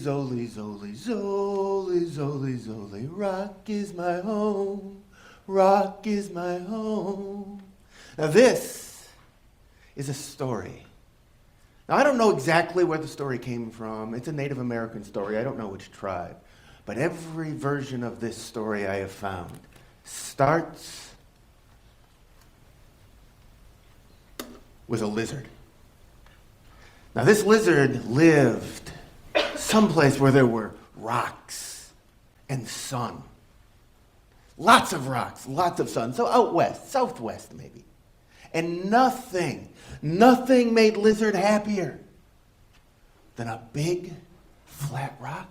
Zoli, Zoli, Zoli, Zoli, Zoli, rock is my home, rock is my home. Now this is a story. Now I don't know exactly where the story came from. It's a Native American story. I don't know which tribe. But every version of this story I have found starts with a lizard. Now this lizard lived someplace where there were rocks and sun. Lots of rocks, lots of sun. So out west, southwest maybe. And nothing made lizard happier than a big flat rock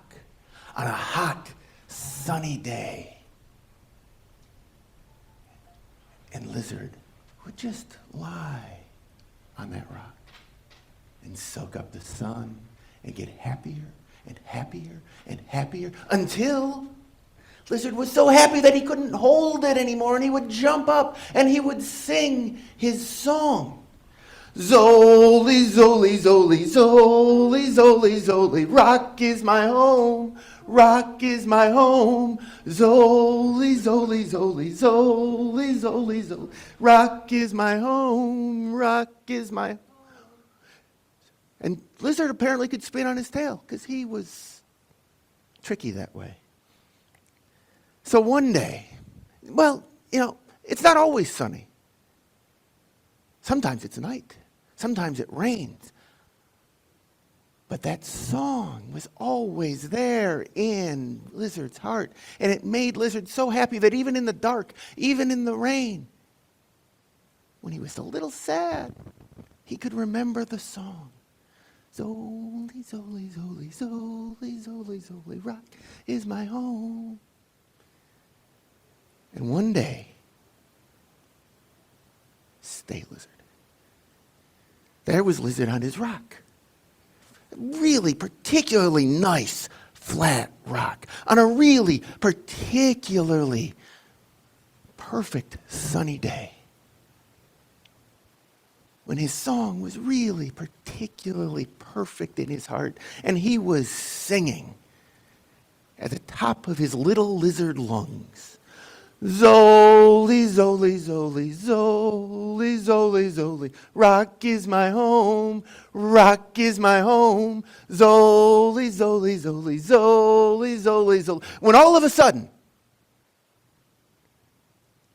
on a hot, sunny day. And lizard would just lie on that rock and soak up the sun and get happier and happier and happier until lizard was so happy that he couldn't hold it anymore, and he would jump up and he would sing his song. Zoli, Zoli, Zoli, Zoli, Zoli, Zoli, rock is my home, rock is my home. Zoli, Zoli, Zoli, Zoli, Zoli, Zoli, rock is my home, rock is my home. And lizard apparently could spin on his tail because he was tricky that way. So one day, well, it's not always sunny. Sometimes it's night. Sometimes it rains. But that song was always there in Lizard's heart. And it made Lizard so happy that even in the dark, even in the rain, when he was a little sad, he could remember the song. Zoli, Zoli, Zoli, Zoli, Zoli, Zoli, rock is my home. And one day, stay lizard. There was Lizard on his rock. Really particularly nice, flat rock. On a really particularly perfect sunny day. When his song was really particularly perfect in his heart, and he was singing at the top of his little lizard lungs. Zoli, Zoli, Zoli, Zoli, Zoli, Zoli, rock is my home, rock is my home. Zoli, Zoli, Zoli, Zoli, Zoli, Zoli. When all of a sudden,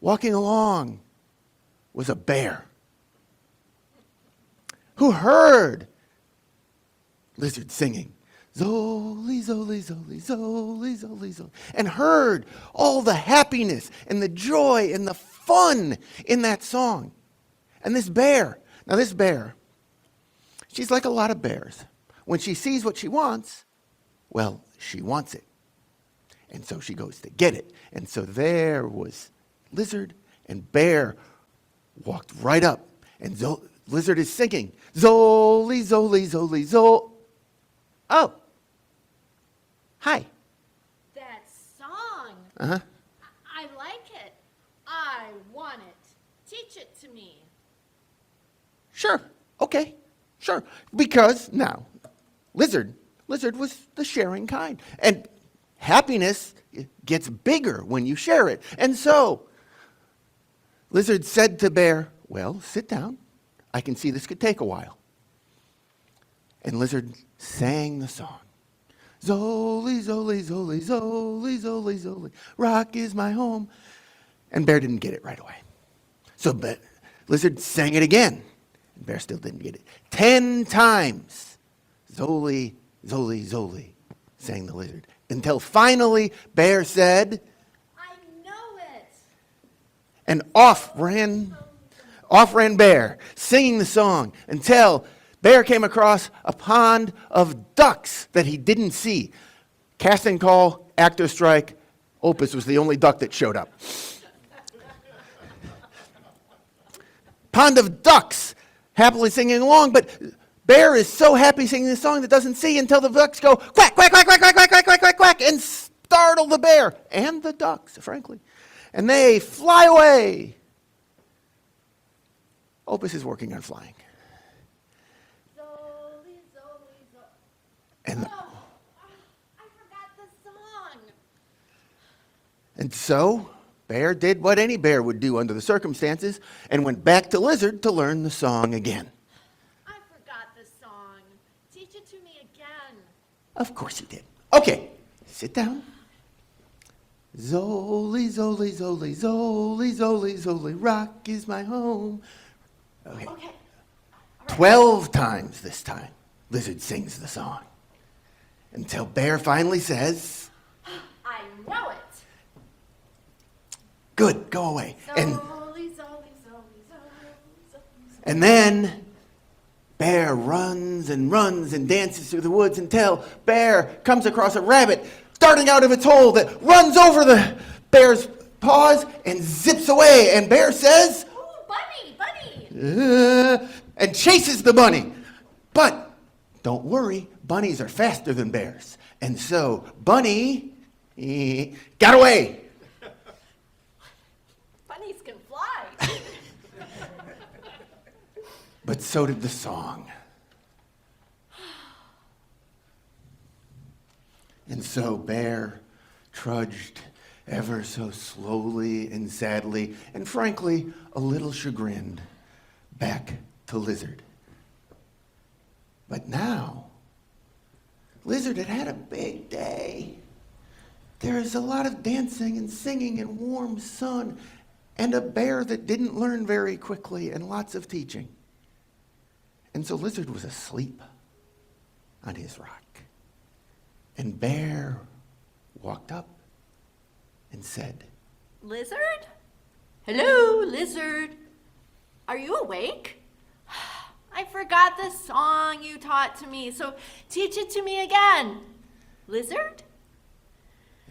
walking along was a bear who heard Lizard singing. Zoli, Zoli, Zoli, Zoli, Zoli, Zoli. And heard all the happiness and the joy and the fun in that song. And this bear, she's like a lot of bears. When she sees what she wants, well, she wants it. And so she goes to get it. And so there was Lizard and Bear walked right up. And Lizard is singing, Zoli, Zoli, Zoli, Zoli. Oh. Hi. That song. Uh-huh. I like it. I want it. Teach it to me. Sure. Okay. Sure. Because now, Lizard was the sharing kind. And happiness gets bigger when you share it. And so, Lizard said to Bear, well, sit down. I can see this could take a while. And Lizard sang the song. Zoli, Zoli, Zoli, Zoli, Zoli, Zoli, rock is my home. And Bear didn't get it right away. So Lizard sang it again. And Bear still didn't get it. 10 times. Zoli, Zoli, Zoli, sang the Lizard. Until finally Bear said, I know it. And off ran Bear, singing the song until Bear came across a pond of ducks that he didn't see. Casting call, actor strike, Opus was the only duck that showed up. Pond of ducks, happily singing along, but Bear is so happy singing this song that doesn't see until the ducks go quack, quack, quack, quack, quack, quack, quack, quack, quack, quack, and startle the bear and the ducks, frankly. And they fly away. Opus is working on flying. Zoli, Zoli, Zoli. And And so Bear did what any bear would do under the circumstances and went back to Lizard to learn the song again. I forgot the song. Teach it to me again. Of course you did. Okay, sit down. Zoli, Zoli, Zoli, Zoli, Zoli, Zoli, rock is my home. Okay. Okay. 12 times this time, Lizard sings the song. Until Bear finally says, I know it. good, go away. Zoli, Zoli, Zoli, Zoli. And then Bear runs and runs and dances through the woods until Bear comes across a rabbit darting out of its hole that runs over the bear's paws and zips away. And Bear says, Ooh, bunny. and chases the bunny. But don't worry, bunnies are faster than bears. And so Bunny got away. Bunnies can fly. But so did the song. And so Bear trudged ever so slowly and sadly, and frankly, a little chagrined, back to Lizard. But now, Lizard had had a big day. There is a lot of dancing and singing and warm sun, and a bear that didn't learn very quickly, and lots of teaching. And so Lizard was asleep on his rock. And Bear walked up and said, Lizard? Hello, Lizard. Are you awake? I forgot the song you taught to me, so teach it to me again. Lizard?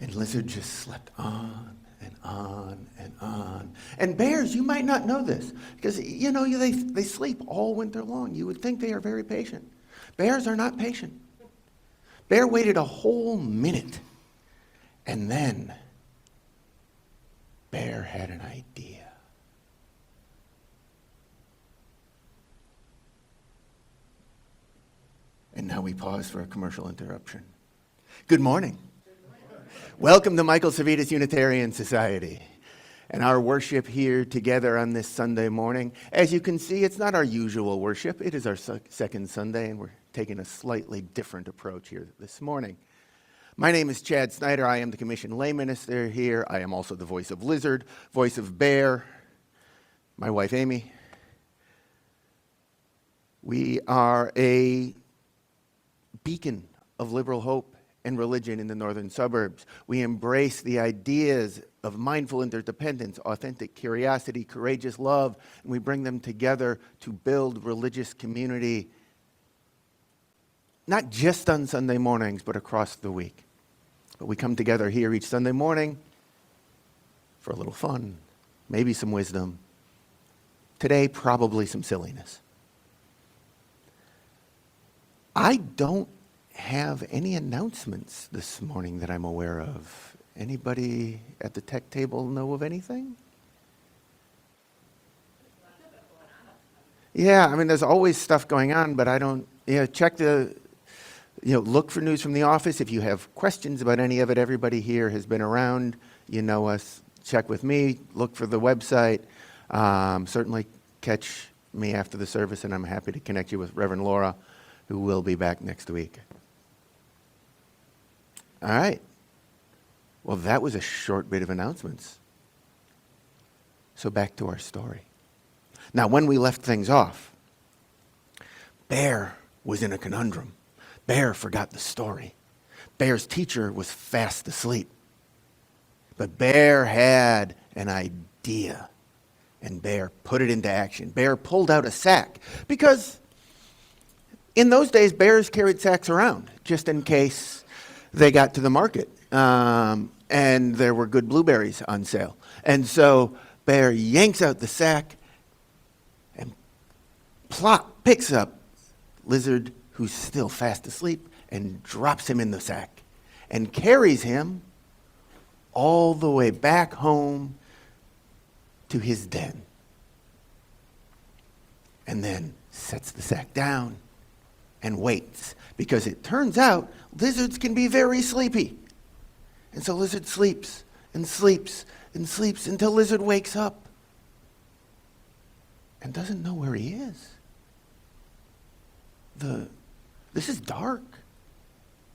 and Lizard just slept on and on and on. And bears, you might not know this, because, you know, they sleep all winter long. You would think they are very patient. Bears are not patient. Bear waited a whole minute, and then Bear had an idea. And now we pause for a commercial interruption. Good morning. Welcome to Michael Servetus Unitarian Society and our worship here together on this Sunday morning. As you can see, it's not our usual worship. It is our second Sunday, and we're taking a slightly different approach here this morning. My name is Chad Snyder. I am the commissioned lay minister here. I am also the voice of Lizard, voice of Bear, my wife Amy. We are a beacon of liberal hope and religion in the northern suburbs. We embrace the ideas of mindful interdependence, authentic curiosity, courageous love, and we bring them together to build religious community, not just on Sunday mornings, but across the week. But we come together here each Sunday morning for a little fun, maybe some wisdom. Today, probably some silliness. I don't have any announcements this morning that I'm aware of. Anybody at the tech table know of anything? Yeah, I mean, there's always stuff going on, but I don't, check the, look for news from the office. If you have questions about any of it, everybody here has been around. You know us. Check with me. Look for the website. Certainly catch me after the service, and I'm happy to connect you with Reverend Laura, who will be back next week. All right. Well, that was a short bit of announcements. So back to our story. Now, when we left things off, Bear was in a conundrum. Bear forgot the story. Bear's teacher was fast asleep. But Bear had an idea, and Bear put it into action. Bear pulled out a sack, because in those days, bears carried sacks around just in case they got to the market and there were good blueberries on sale. And so Bear yanks out the sack and plop, picks up Lizard, who's still fast asleep, and drops him in the sack and carries him all the way back home to his den. And then sets the sack down and waits, because it turns out lizards can be very sleepy. And so Lizard sleeps and sleeps and sleeps until Lizard wakes up and doesn't know where he is. This is dark.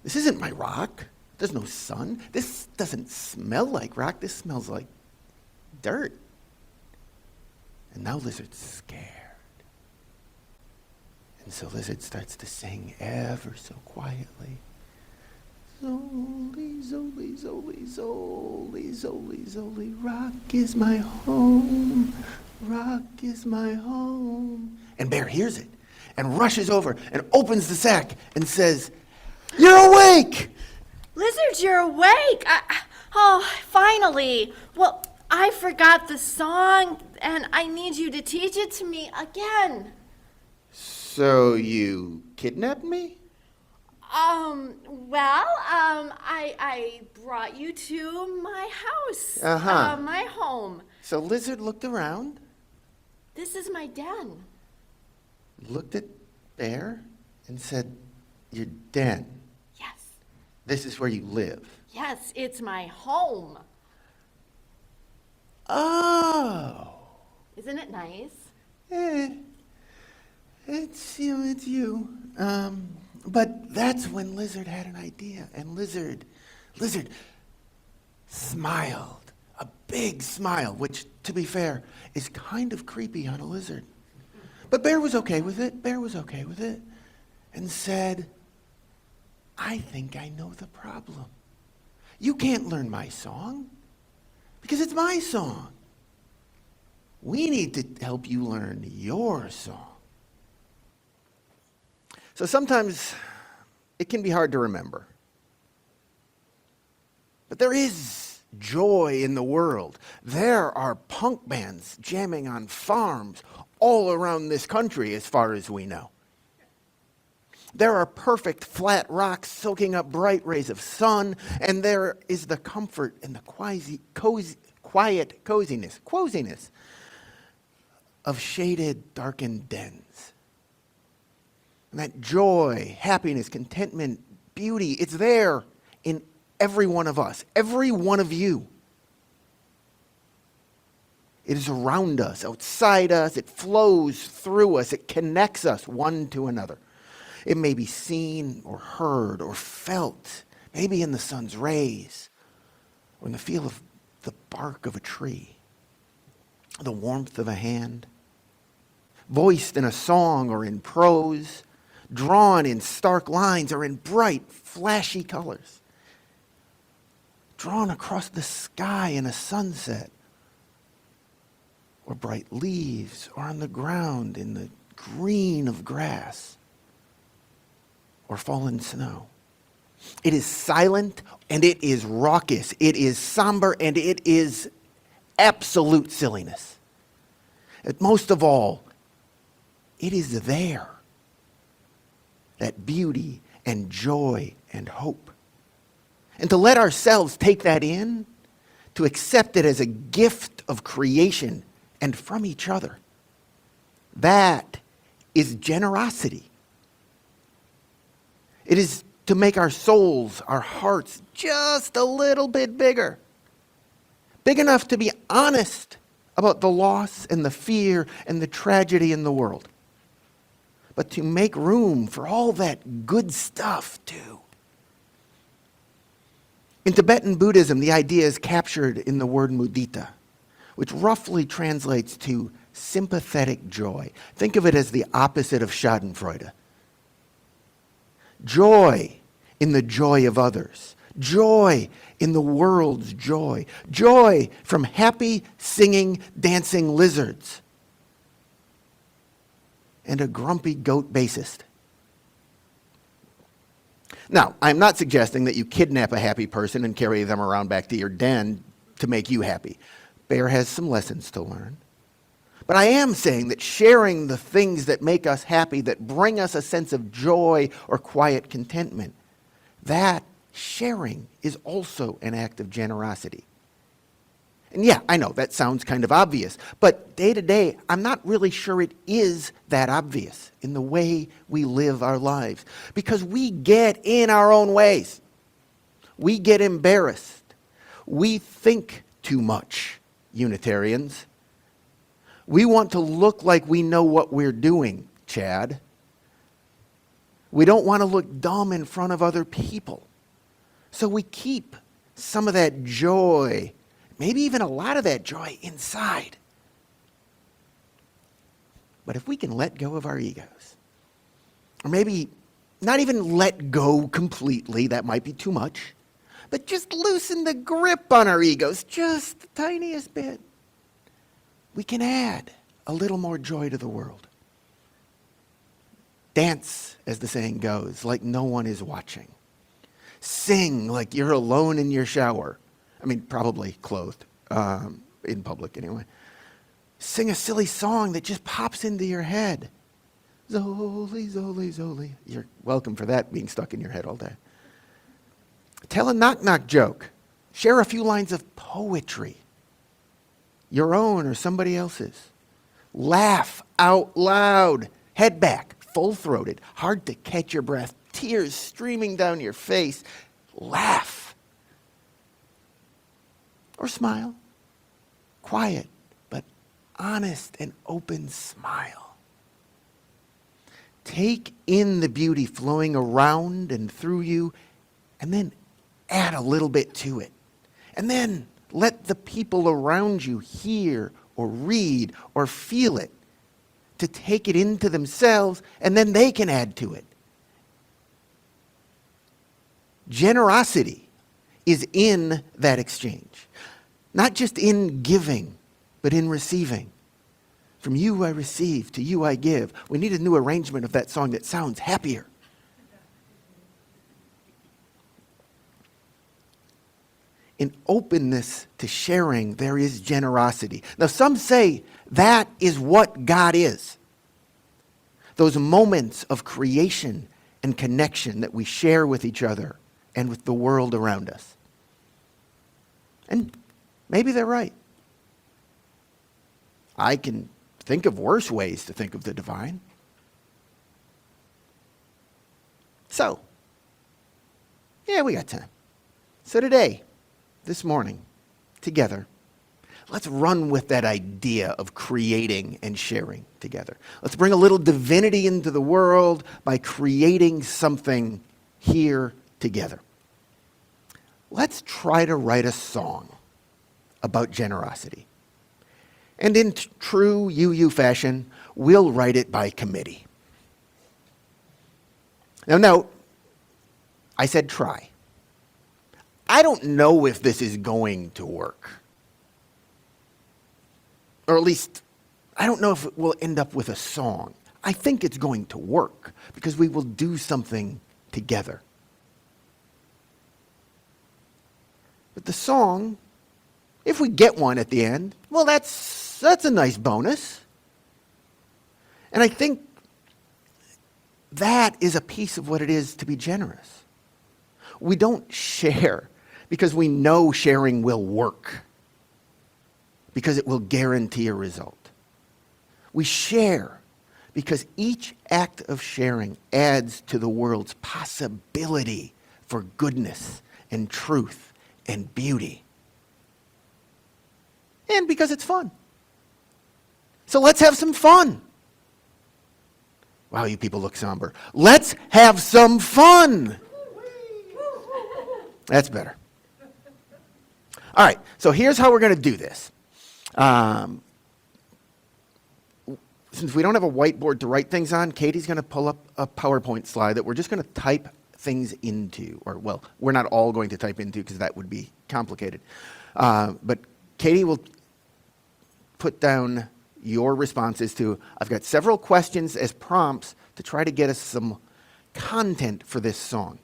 This isn't my rock. There's no sun. This doesn't smell like rock. This smells like dirt. And now Lizard's scared. And so Lizard starts to sing ever so quietly. Zoli, zoli, zoli, zoli, zoli, zoli, rock is my home. Rock is my home. And Bear hears it and rushes over and opens the sack and says, "You're awake!" Lizard, you're awake. Oh, finally. Well, I forgot the song, and I need you to teach it to me again. So you kidnapped me? I brought you to my house. Uh-huh. My home. So Lizard looked around, This is my den. looked at Bear, and said, "Your den. Yes. This is where you live." Yes, it's my home. Oh. Isn't it nice? It's you. But that's when Lizard had an idea, and Lizard smiled, a big smile, which, to be fair, is kind of creepy on a lizard. But Bear was okay with it. And said, "I think I know the problem. You can't learn my song because it's my song. We need to help you learn your song." So sometimes it can be hard to remember. But there is joy in the world. There are punk bands jamming on farms all around this country, as far as we know. There are perfect flat rocks soaking up bright rays of sun, and there is the comfort and the quiet coziness of shaded, darkened dens. And that joy, happiness, contentment, beauty, it's there in every one of us, every one of you. It is around us, outside us, it flows through us, it connects us one to another. It may be seen or heard or felt, maybe in the sun's rays or in the feel of the bark of a tree, the warmth of a hand, voiced in a song or in prose, drawn in stark lines or in bright, flashy colors, drawn across the sky in a sunset, or bright leaves, or on the ground in the green of grass, or fallen snow. It is silent and it is raucous. It is somber and it is absolute silliness. And most of all, it is there. That beauty and joy and hope. And to let ourselves take that in, to accept it as a gift of creation and from each other, that is generosity. It is to make our souls, our hearts, just a little bit bigger. Big enough to be honest about the loss and the fear and the tragedy in the world. But to make room for all that good stuff too. In Tibetan Buddhism, the idea is captured in the word mudita, which roughly translates to sympathetic joy. Think of it as the opposite of schadenfreude. Joy in the joy of others. Joy in the world's joy. Joy from happy, singing, dancing lizards. And a grumpy goat bassist. Now, I'm not suggesting that you kidnap a happy person and carry them around back to your den to make you happy. Bear has some lessons to learn. But I am saying that sharing the things that make us happy, that bring us a sense of joy or quiet contentment, that sharing is also an act of generosity. And yeah, I know that sounds kind of obvious, but day to day, I'm not really sure it is that obvious in the way we live our lives. Because we get in our own ways. We get embarrassed. We think too much, Unitarians. We want to look like we know what we're doing, Chad. We don't want to look dumb in front of other people. So we keep some of that joy, maybe even a lot of that joy inside. But if we can let go of our egos, or maybe not even let go completely, that might be too much, but just loosen the grip on our egos just the tiniest bit, we can add a little more joy to the world. Dance, as the saying goes, like no one is watching. Sing like you're alone in your shower. I mean, probably clothed, in public anyway. Sing a silly song that just pops into your head. Zoli, Zoli, Zoli. You're welcome for that being stuck in your head all day. Tell a knock-knock joke. Share a few lines of poetry. Your own or somebody else's. Laugh out loud. Head back, full-throated, hard to catch your breath, tears streaming down your face. Laugh. Or smile. Quiet, but honest and open smile. Take in the beauty flowing around and through you, and then add a little bit to it. And then let the people around you hear or read or feel it, to take it into themselves, and then they can add to it. Generosity is in that exchange. Not just in giving, but in receiving. From you I receive, to you I give. We need a new arrangement of that song that sounds happier. In openness to sharing, there is generosity. Now, some say that is what God is. Those moments of creation and connection that we share with each other and with the world around us. And maybe they're right. I can think of worse ways to think of the divine. So, yeah, we got time. So today, this morning, together, let's run with that idea of creating and sharing together. Let's bring a little divinity into the world by creating something here together. Let's try to write a song about generosity. And in true UU fashion, we'll write it by committee. Now note, I said try. I don't know if this is going to work. Or at least, I don't know if it will end up with a song. I think it's going to work because we will do something together. But the song, if we get one at the end, well, that's a nice bonus. And I think that is a piece of what it is to be generous. We don't share because we know sharing will work, because it will guarantee a result. We share because each act of sharing adds to the world's possibility for goodness and truth and beauty. And because it's fun. So let's have some fun. Wow, you people look somber. Let's have some fun. That's better. All right, so here's how we're going to do this. Since we don't have a whiteboard to write things on, Katie's going to pull up a PowerPoint slide that we're just going to type things into. Or, well, we're not all going to type into because that would be complicated. But Katie will put down your responses to, I've got several questions as prompts to try to get us some content for this song.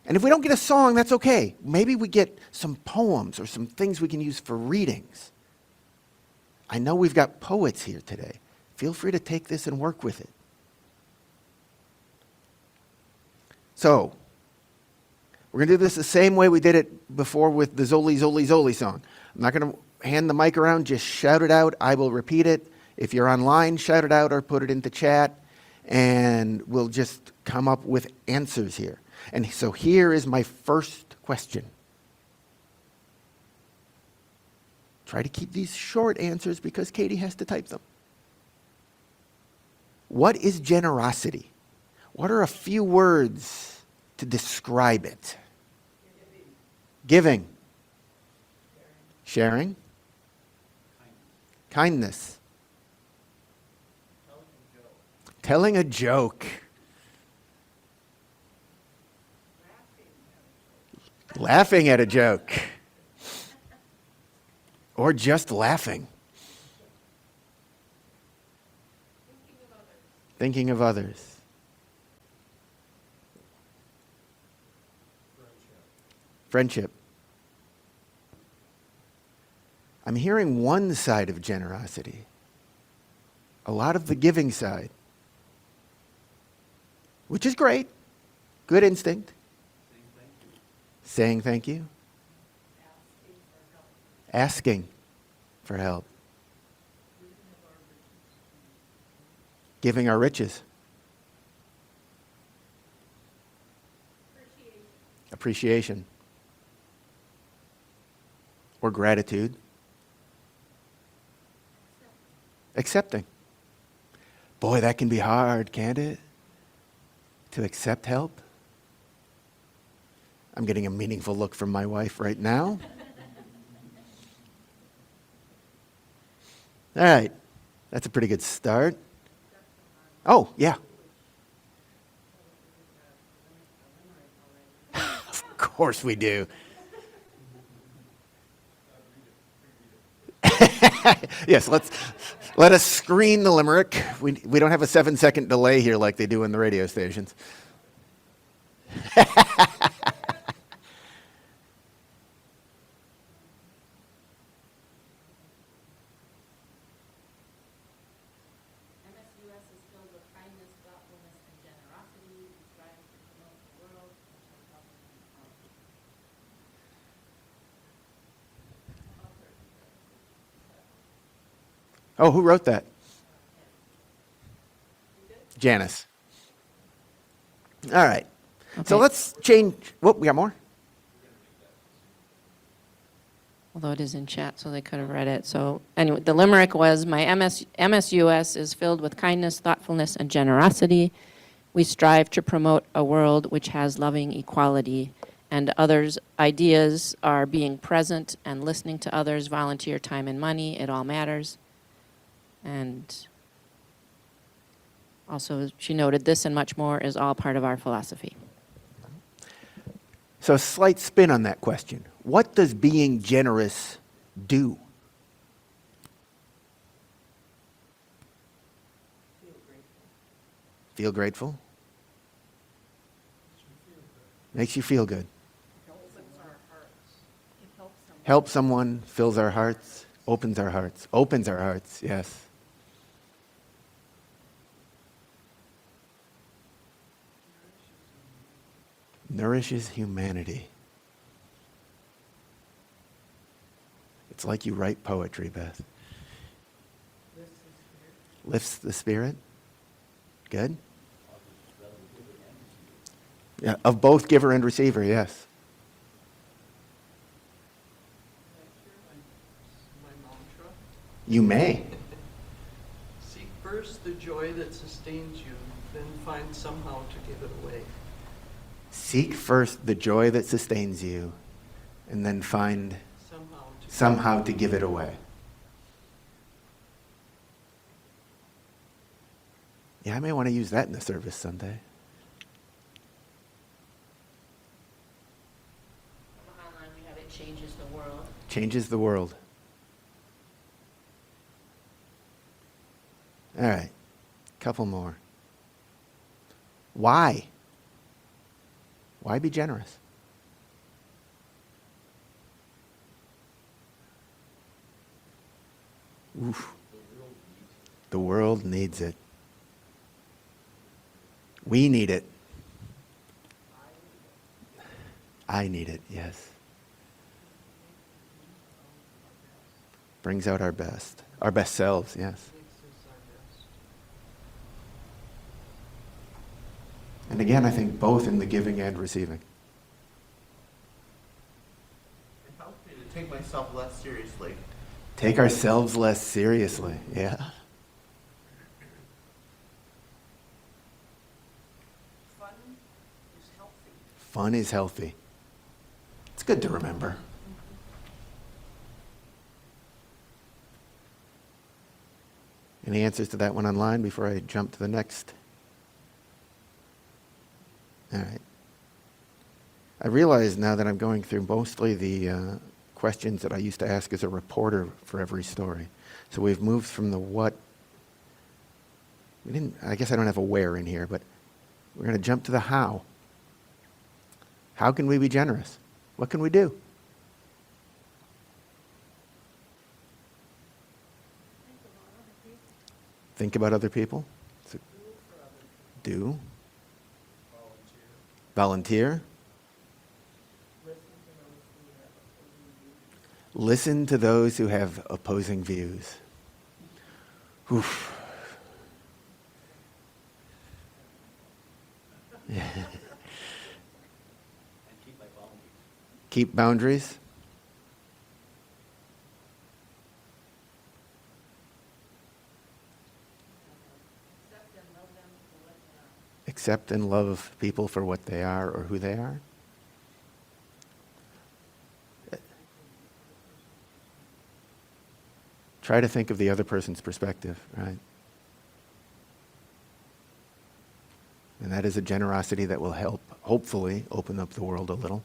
And if we don't get a song, that's okay. Maybe we get some poems or some things we can use for readings. I know we've got poets here today. Feel free to take this and work with it. So, we're going to do this the same way we did it before with the Zoli, Zoli, Zoli song. I'm not going to hand the mic around, just shout it out. I will repeat it. If you're online, shout it out or put it into chat, and we'll just come up with answers here. And so here is my first question. try to keep these short answers because Katie has to type them. What is generosity? What are a few words to describe it? Giving. Sharing. Kindness. Telling a joke. Laughing at a joke. Or just laughing. Thinking of others. Friendship. I'm hearing one side of generosity. A lot of the giving side. Which is great. Good instinct. Saying thank you. Asking for help. Giving our riches. Appreciation. Or gratitude. Accepting. Boy, that can be hard, can't it? To accept help. I'm getting a meaningful look from my wife right now. All right. That's a pretty good start. Oh, yeah. Of course we do. Yes, let us screen the limerick. We don't have a 7-second delay here like they do in the radio stations. MSUS is filled with kindness, thoughtfulness, and generosity. We strive to promote the world and help Oh, who wrote that? Janice. All right. Okay. So let's change. Whoop, we got more? Although it is in chat, so they could have read it. So anyway, the limerick was, my MSUS is filled with kindness, thoughtfulness, and generosity. We strive to promote a world which has loving equality, and others' ideas are being present and listening to others, volunteer time and money. It all matters. And also, she noted, this and much more is all part of our philosophy. So a slight spin on that question. What does being generous do? Feel grateful? Makes you feel good. Helps someone, fills our hearts, opens our hearts. Opens our hearts, yes. Nourishes humanity. It's like you write poetry, Beth. Lifts the spirit. Good. Yeah, of both giver and receiver, yes. My mantra. You may. Seek first the joy that sustains you, then find somehow to give it away. Seek first the joy that sustains you, and then find somehow to give it away. Yeah, I may want to use that in the service someday. Online we have it changes the world. Changes the world. All right, couple more. Why? Why be generous? Oof. The world needs it. We need it. I need it, yes. Brings out our best selves, yes. Makes us our best. And again, I think both in the giving and receiving. It helped me to take myself less seriously. Take ourselves less seriously. Yeah. Fun is healthy. Fun is healthy. It's good to remember. Any answers to that one online before I jump to the next? All right. I realize now that I'm going through mostly the questions that I used to ask as a reporter for every story. So we've moved from the what. I guess I don't have a where in here, but we're going to jump to the how. How can we be generous? What can we do? Think about other people. So do. Volunteer. Listen to those who have opposing views. Oof. Keep boundaries. Accept and love people for what they are or who they are. Try to think of the other person's perspective, right? And that is a generosity that will help, hopefully, open up the world a little.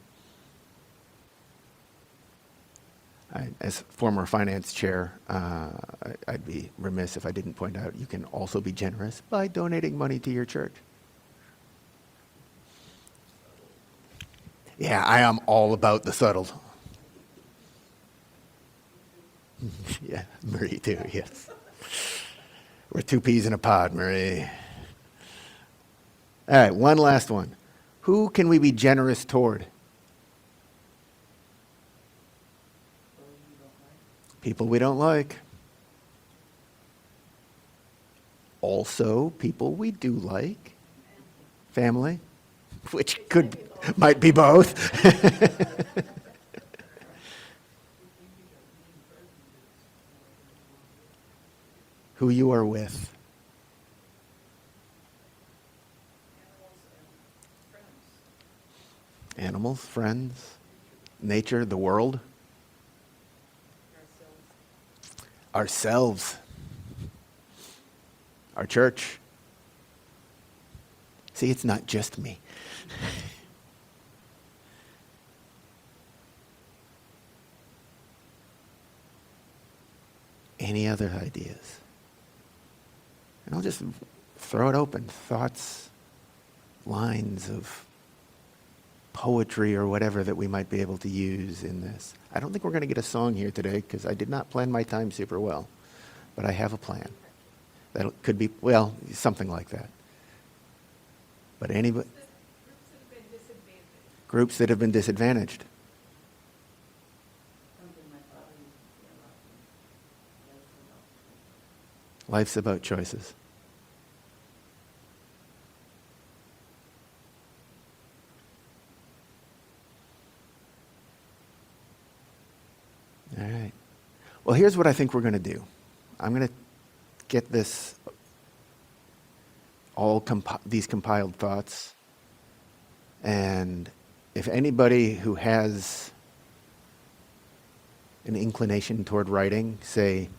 As former finance chair, I'd be remiss if I didn't point out you can also be generous by donating money to your church. Yeah, I am all about the subtle. Yeah, Marie too, yes. We're two peas in a pod, Marie. All right, one last one. Who can we be generous toward? People we don't like. Also, people we do like. Family, which might be both. Who you are with. Animals, friends, nature, the world. Ourselves. Our church. See, it's not just me. Any other ideas? And I'll just throw it open. Thoughts, lines of poetry or whatever that we might be able to use in this. I don't think we're going to get a song here today because I did not plan my time super well. But I have a plan. That could be, well, something like that. But anybody? Groups that have been disadvantaged. Life's about choices. All right. Well, here's what I think we're going to do. I'm going to get this, these compiled thoughts. And if anybody who has an inclination toward writing, say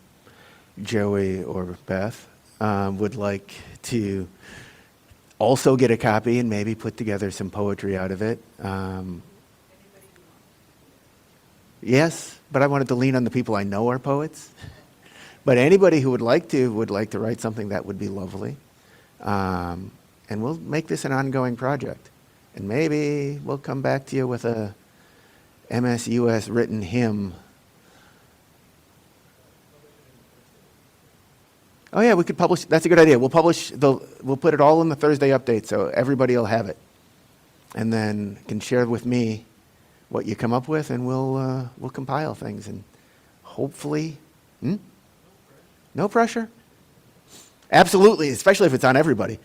Joey or Beth, would like to also get a copy and maybe put together some poetry out of it. Yes, but I wanted to lean on the people I know are poets. But anybody who would like to write something, that would be lovely. And we'll make this an ongoing project. And maybe we'll come back to you with a MSUS written hymn. Oh yeah, we could publish, that's a good idea. We'll put it all in the Thursday update so everybody will have it. And then can share with me what you come up with, and we'll compile things, and hopefully, no pressure. Absolutely, especially if it's on everybody.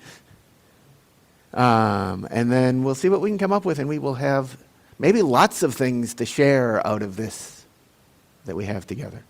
And then we'll see what we can come up with, and we will have maybe lots of things to share out of this that we have together.